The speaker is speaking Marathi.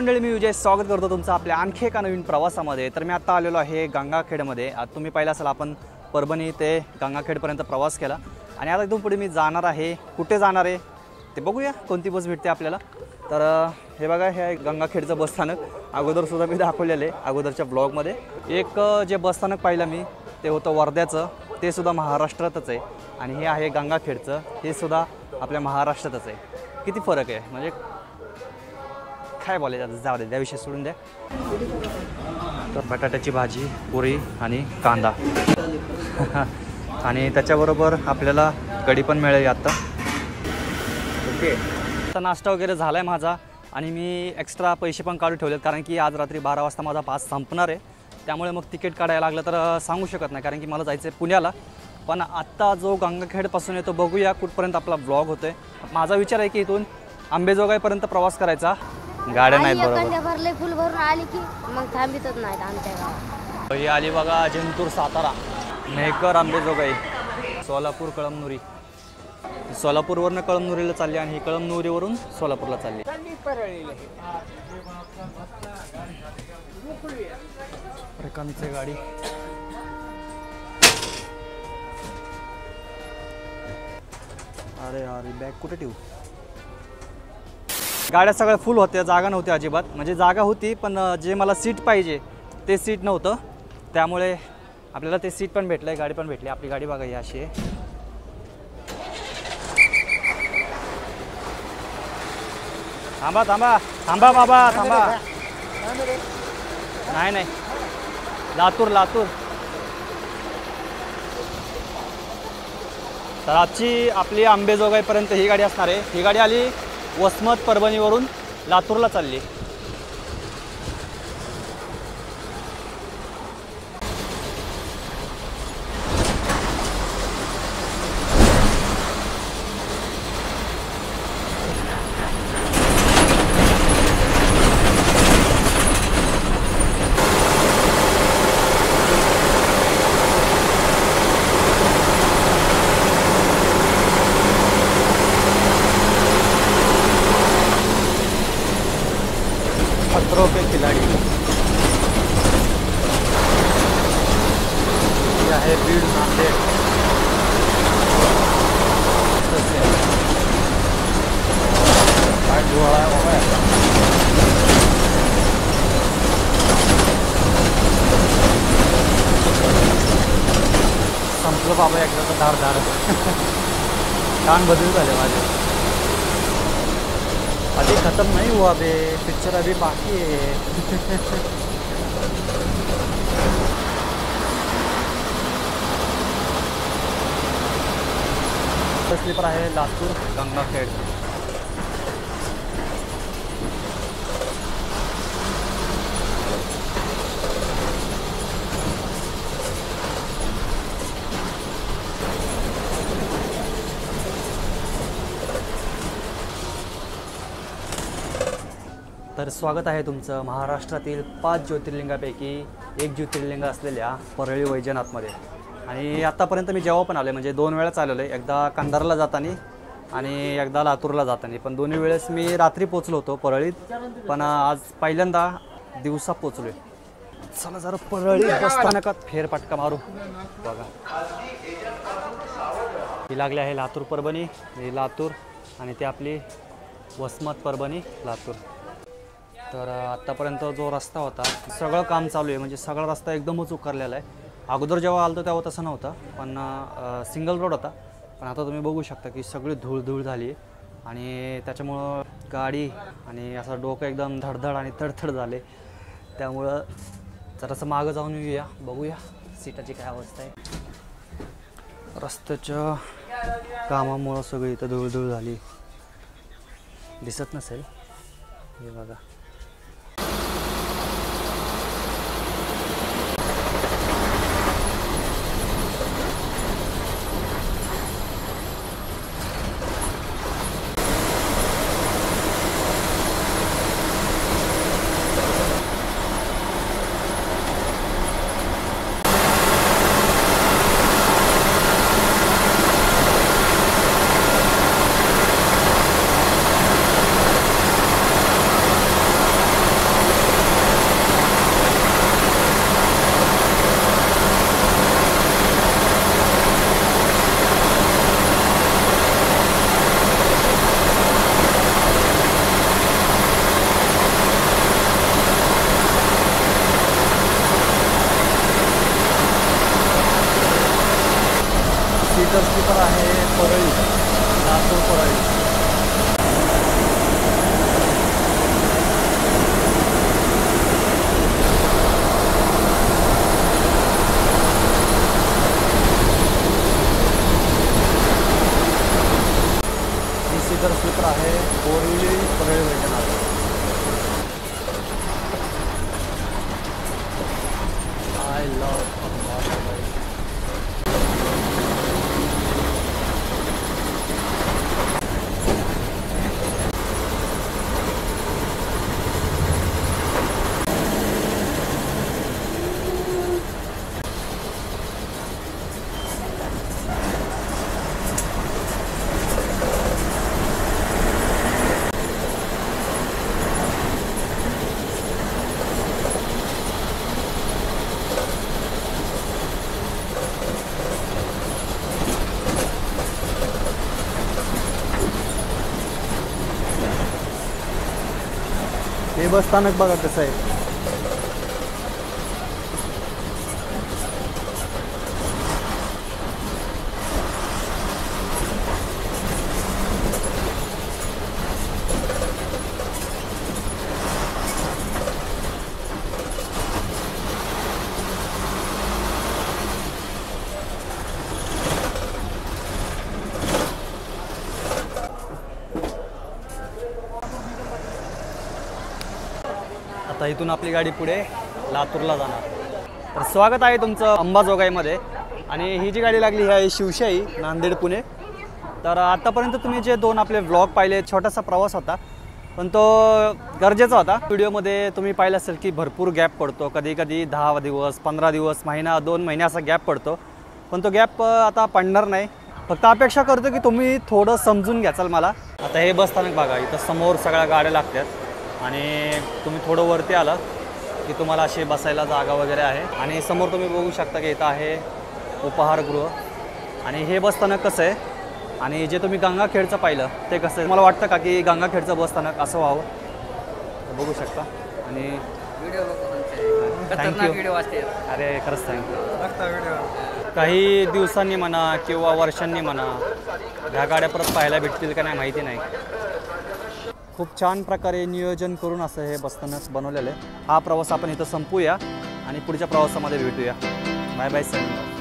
मंडळी, मी विजय स्वागत करतो तुमचं आपल्या आणखी एका नवीन प्रवासामध्ये। तर मी आता आलेलो आहे गंगाखेडमध्ये। आता तुम्ही पाहिलं असेल आपण परभणी ते गंगाखेडपर्यंत प्रवास केला आणि आता इथून पुढे मी जाणार आहे। कुठे जाणार आहे ते बघूया, कोणती बस भेटते आपल्याला। तर हे बघा, हे आहे गंगाखेडचं बसस्थानक। अगोदर सुद्धा मी दाखवलेलं आहे अगोदरच्या ब्लॉगमध्ये। एक जे बसस्थानक पाहिलं मी ते होतं वर्ध्याचं, ते सुद्धा महाराष्ट्रातच आहे। आणि हे आहे गंगाखेडचं, हे सुद्धा आपल्या महाराष्ट्रातच आहे। किती फरक आहे म्हणजे काय बोलायचं, जाऊ दे, त्या विषय सोडून द्या। तर बटाट्याची भाजी, पुरी आणि कांदा आणि त्याच्याबरोबर आपल्याला कढी पण मिळेल आता। ओके, आता नाश्ता वगैरे झाला आहे माझा आणि मी एक्स्ट्रा पैसे पण काढून ठेवलेत, कारण की आज रात्री 12 वाजता माझा पास संपणार आहे। त्यामुळे मग तिकीट काढायला लागलं तर सांगू शकत नाही, कारण की मला जायचं आहे पुण्याला। पण आत्ता जो गंगाखेडपासून येतो बघूया कुठपर्यंत आपला ब्लॉग होतोय। माझा विचार आहे की इथून अंबेजोगाईपर्यंत प्रवास करायचा। गाड्या नाहीत बरोबर, भरले फुल भरून आली की मग थांबितच नाहीत आमच्या गावात। ही आली बघा जिंतूर, सातारा, मेहकर, अंबेजोगाई, सोलापूर, कळमनुरी। सोलापूरवरून कळमनुरीला चालली आणि ही कळमनुरीवरून सोलापूरला चालली। रेखांची गाडी, अरे यार बॅग कुठे ठेवू। गाड्या सगळ्या फुल होत्या, जागा नव्हती अजिबात। म्हणजे जागा होती पण जे मला सीट पाहिजे ते सीट नव्हतं, त्यामुळे आपल्याला ते सीट पण भेटलं, गाडी पण भेटली। आपली गाडी बघा ही अशी आहे। थांबा थांबा थांबा बाबा थांबा, नाही नाही, लातूर लातूर। तर आजची आपली अंबेजोगाईपर्यंत ही गाडी असणार आहे। ही गाडी आली वसमत, परभणीवरून लातूरला चालली। खतरों के खिलाड़ी, यह है बीड नांदेड़। संपलं बाबा एकदाचं धारधार, कान बदल झाले माझे। अभी ख़त्म नहीं हुआ बे, पिक्चर अभी बाकी है। स्लीपर आहे लातूर गंगाखेड। तर स्वागत आहे तुमचं महाराष्ट्रातील 5 ज्योतिर्लिंगापैकी एक ज्योतिर्लिंग असलेल्या परळी वैजनाथमध्ये। आणि आत्तापर्यंत मी जेव्हा पण आले म्हणजे 2 वेळा चालवलं आहे, एकदा कंधारला जाताना आणि एकदा लातूरला जाताना। पण दोन्ही वेळेस मी रात्री पोचलो होतो परळीत, पण आज पहिल्यांदा दिवसा पोचलो आहे। चला जरा परळी बसस्थानकात फेरफटका मारू। बघा ही लागली आहे लातूर परभणी, ही लातूर आणि ती आपली वसमत परभणी लातूर। तर आत्तापर्यंत जो रस्ता होता सगळं काम चालू आहे, म्हणजे सगळा रस्ता एकदमच उकरलेला आहे। अगोदर जेव्हा आलो तेव्हा तसं नव्हतं, पण सिंगल रोड होता। पण आता तुम्ही बघू शकता की सगळी धूळ झाली आहे आणि त्याच्यामुळं गाडी आणि असं डोकं एकदम धडधड आणि थडथड झाले। त्यामुळं जरासं मागं जाऊन येऊया, बघूया सीटाची काय अवस्था आहे। रस्त्याच्या कामामुळं सगळी इथं धूळ झाली, दिसत नसेल, हे बघा। सीटर स्लीपर आहे परळी, लातूर परळी. ही सीटर स्लीपर आहे बोरिवली परळी वैजनाथ. आय लव्ह हे बस स्थानक बघा कसं आहे. आता इथून आपली गाडी पुढे लातूरला जाणार. तर स्वागत आहे तुमचं अंबाजोगाईमध्ये. आणि ही जी गाडी लागली ही आहे शिवशाही नांदेड पुणे. तर आत्तापर्यंत तुम्ही जे 2 आपले व्लॉग पाहिले, छोटासा प्रवास होता पण तो गरजेचा होता. व्हिडिओमध्ये तुम्ही पाहिलं असेल की भरपूर गॅप पडतो, कधी कधी 10 दिवस 15 दिवस महिना 2 महिने असा गॅप पडतो. पण तो गॅप आता पडणार नाही. फक्त अपेक्षा करतो की तुम्ही थोडं समजून घ्याचाल मला. आता हे बस स्थानक बघा, इथं समोर सगळ्या गाड्या लागतात आणि तुम्ही थोडं वरती आलं की तुम्हाला अशी बसायला जागा वगैरे आहे. आणि समोर तुम्ही बघू शकता की इथं आहे उपाहारगृह. आणि हे बसस्थानक कसं आहे आणि जे तुम्ही गंगाखेडचं पाहिलं ते कसं आहे, मला वाटतं का की गंगाखेडचं बसस्थानक असं व्हावं. बघू शकता. आणि थँक्यू. अरे खरंच थँक्यू. काही दिवसांनी म्हणा किंवा वर्षांनी म्हणा ह्या गाड्या परत पाहायला भेटतील का नाही माहिती नाही. खूप छान प्रकारे नियोजन करून असं हे बसस्थानक बनवलेलं आहे. हा प्रवास आपण इथं संपूया आणि पुढच्या प्रवासामध्ये भेटूया. Bye bye sir.